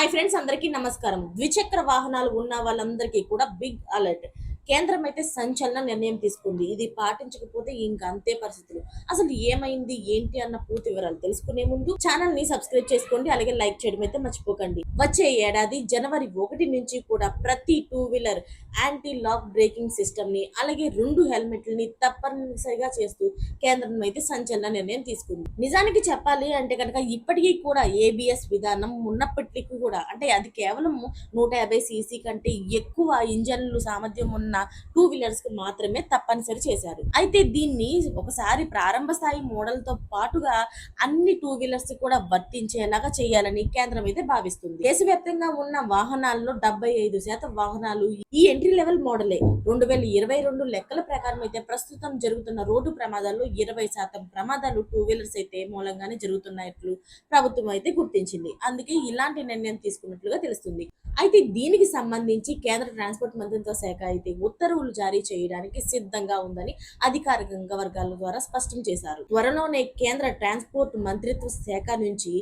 Hi friends, అందరికీ నమస్కారం. ద్విచక్ర వాహనాలు ఉన్న వాళ్ళందరికీ కూడా బిగ్ అలర్ట్. కేంద్రం అయితే సంచలన నిర్ణయం తీసుకుంది. ఇది పాటించకపోతే ఇంక అంతే పరిస్థితులు. అసలు ఏమైంది ఏంటి అన్న పూర్తి వివరాలు తెలుసుకునే ముందు ఛానల్ ని సబ్స్క్రైబ్ చేసుకోండి. అలాగే లైక్ చేయడం అయితే మర్చిపోకండి. వచ్చే ఏడాది జనవరి 1 నుంచి కూడా ప్రతి two wheeler anti lock braking system ని అలాగే 2 హెల్మెట్లని తప్పనిసరిగా చేస్తూ కేంద్రం అయితే సంచలన నిర్ణయం తీసుకుంది. నిజానికి చెప్పాలి అంటే కనుక ఇప్పటికీ కూడా ఏబిఎస్ విధానం ఉన్నప్పటికీ కూడా అంటే అది కేవలం 150 సీసీ కంటే ఎక్కువ ఇంజన్లు సామర్థ్యం ఉన్న టూ వీలర్స్ కి మాత్రమే తప్పనిసరి చేశారు. అయితే దీన్ని ఒకసారి ప్రారంభ స్థాయి మోడల్ తో పాటుగా అన్ని టూ వీలర్స్ కూడా వర్తించేలాగా చేయాలని కేంద్రం అయితే భావిస్తుంది. దేశవ్యాప్తంగా ఉన్న వాహనాల్లో 75% వాహనాలు ఈ ఎంట్రీ లెవెల్ మోడలే. 2022 లెక్కల ప్రకారం అయితే ప్రస్తుతం జరుగుతున్న రోడ్డు ప్రమాదాల్లో 20% ప్రమాదాలు టూ వీలర్స్ అయితే మూలంగానే జరుగుతున్నట్లు ప్రభుత్వం అయితే గుర్తించింది. అందుకే ఇలాంటి నిర్ణయం తీసుకున్నట్లుగా తెలుస్తుంది. అయితే దీనికి సంబంధించి కేంద్ర ట్రాన్స్పోర్ట్ మంత్రిత్వ శాఖ అయితే ఉత్తర్వులు జారీ చేయడానికి సిద్ధంగా ఉందని అధికారికంగా వర్గాల ద్వారా స్పష్టం చేశారు. త్వరలోనే కేంద్ర ట్రాన్స్పోర్ట్ మంత్రిత్వ శాఖ నుంచి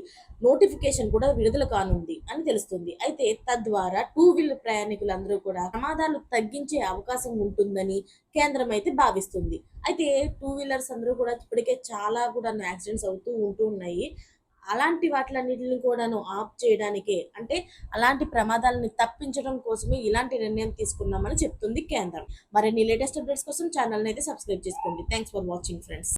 నోటిఫికేషన్ కూడా విడుదల కానుంది అని తెలుస్తుంది. అయితే తద్వారా టూ వీలర్ ప్రయాణికులందరూ కూడా ప్రమాదాలు తగ్గించే అవకాశం ఉంటుందని కేంద్రం అయితే భావిస్తుంది. అయితే టూ వీలర్స్ అందరూ కూడా ఇప్పటికే చాలా కూడా యాక్సిడెంట్స్ అవుతూ ఉన్నాయి. అలాంటి వాటిలన్నిటిని కూడాను ఆఫ్ చేయడానికే అంటే అలాంటి ప్రమాదాలని తప్పించడం కోసమే ఇలాంటి నిర్ణయం తీసుకున్నామని చెప్తుంది కేంద్రం. మరిన్ని లేటెస్ట్ అప్డేట్స్ కోసం ఛానల్ అయితే సబ్స్క్రైబ్ చేసుకోండి. Thanks for watching friends.